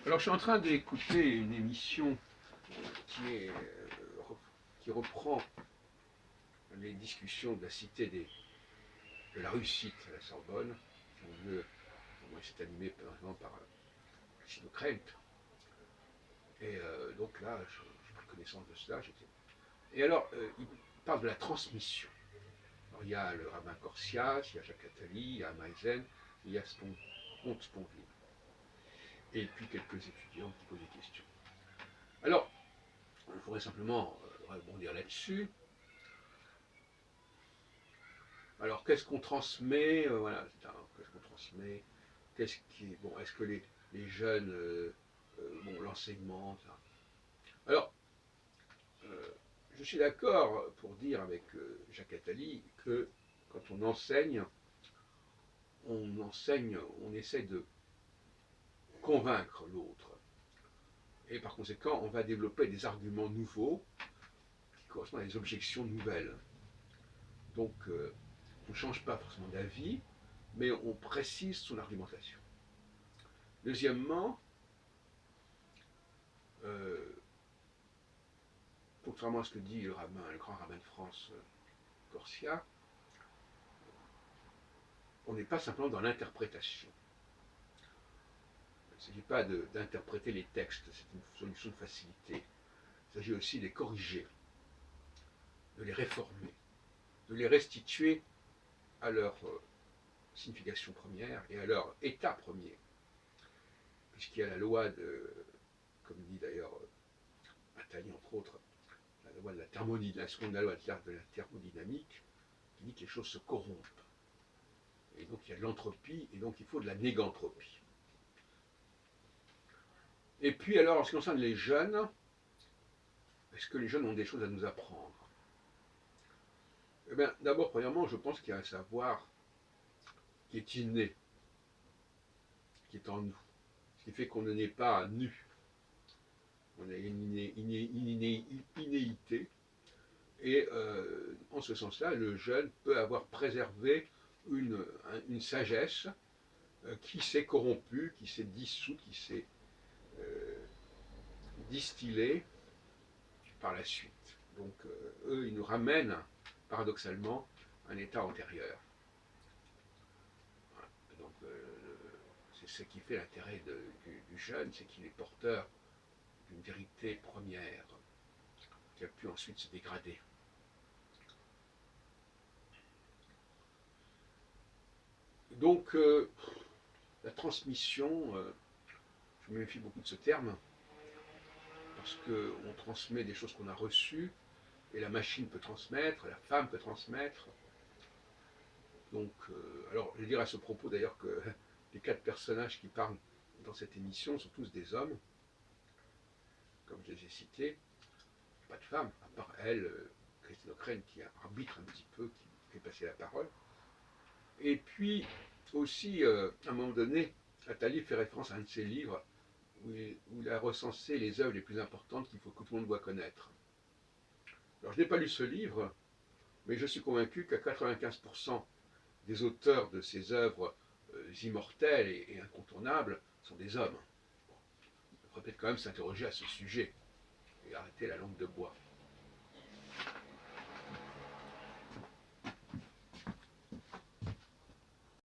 Alors, je suis en train d'écouter une émission qui, est, qui reprend les discussions de la cité de la réussite à la Sorbonne. Moi, c'est animé par exemple par Sino Krent. Et donc là, j'ai pris connaissance de cela. Et alors, il parle de la transmission. Alors, il y a le rabbin Corsias, il y a Jacques Attali, il y a Meisen, il y a Comte Sponville. Et puis quelques étudiants qui posent des questions. Alors, je voudrais simplement rebondir là-dessus. Alors, qu'est-ce qu'on transmet voilà, qu'est-ce qu'on transmet Qu'est-ce qui est, bon, est-ce que les jeunes, bon, l'enseignement, ça. Alors, je suis d'accord pour dire avec Jacques Attali que quand on essaie de convaincre l'autre. Et par conséquent, on va développer des arguments nouveaux qui correspondent à des objections nouvelles. Donc, on ne change pas forcément d'avis, mais on précise son argumentation. Deuxièmement, contrairement à ce que dit le grand rabbin de France, Corsia, on n'est pas simplement dans l'interprétation. Il ne s'agit pas d'interpréter les textes, c'est une solution de facilité. Il s'agit aussi de les corriger, de les réformer, de les restituer à leur signification première et à leur état premier. Puisqu'il y a la loi comme dit d'ailleurs Attali entre autres, la loi de la seconde loi de la thermodynamique, qui dit que les choses se corrompent. Et donc il y a de l'entropie, et donc il faut de la négantropie. Et puis alors, en ce qui concerne les jeunes, est-ce que les jeunes ont des choses à nous apprendre? Eh bien, d'abord, premièrement, je pense qu'il y a un savoir qui est inné, qui est en nous, ce qui fait qu'on ne naît pas nu. On a une innéité, et en ce sens-là, le jeune peut avoir préservé une sagesse qui s'est corrompue, qui s'est dissoute, qui s'est distillée par la suite. Donc eux, ils nous ramènent paradoxalement à un état antérieur. Donc c'est ce qui fait l'intérêt du jeune, c'est qu'il est porteur d'une vérité première qui a pu ensuite se dégrader. Donc la transmission, je me méfie beaucoup de ce terme, parce qu'on transmet des choses qu'on a reçues, et la machine peut transmettre, la femme peut transmettre. Donc, alors, je vais dire à ce propos d'ailleurs que les 4 personnages qui parlent dans cette émission sont tous des hommes, comme je les ai cités, pas de femmes, à part elle, Christine O'Crane, qui arbitre un petit peu, qui fait passer la parole. Et puis, aussi, à un moment donné, Attali fait référence à un de ses livres où il a recensé les œuvres les plus importantes qu'il faut que tout le monde doit connaître. Alors, je n'ai pas lu ce livre, mais je suis convaincu qu'à 95% des auteurs de ces œuvres immortelles et incontournables sont des hommes. Bon, il faudrait peut-être quand même s'interroger à ce sujet et arrêter la langue de bois.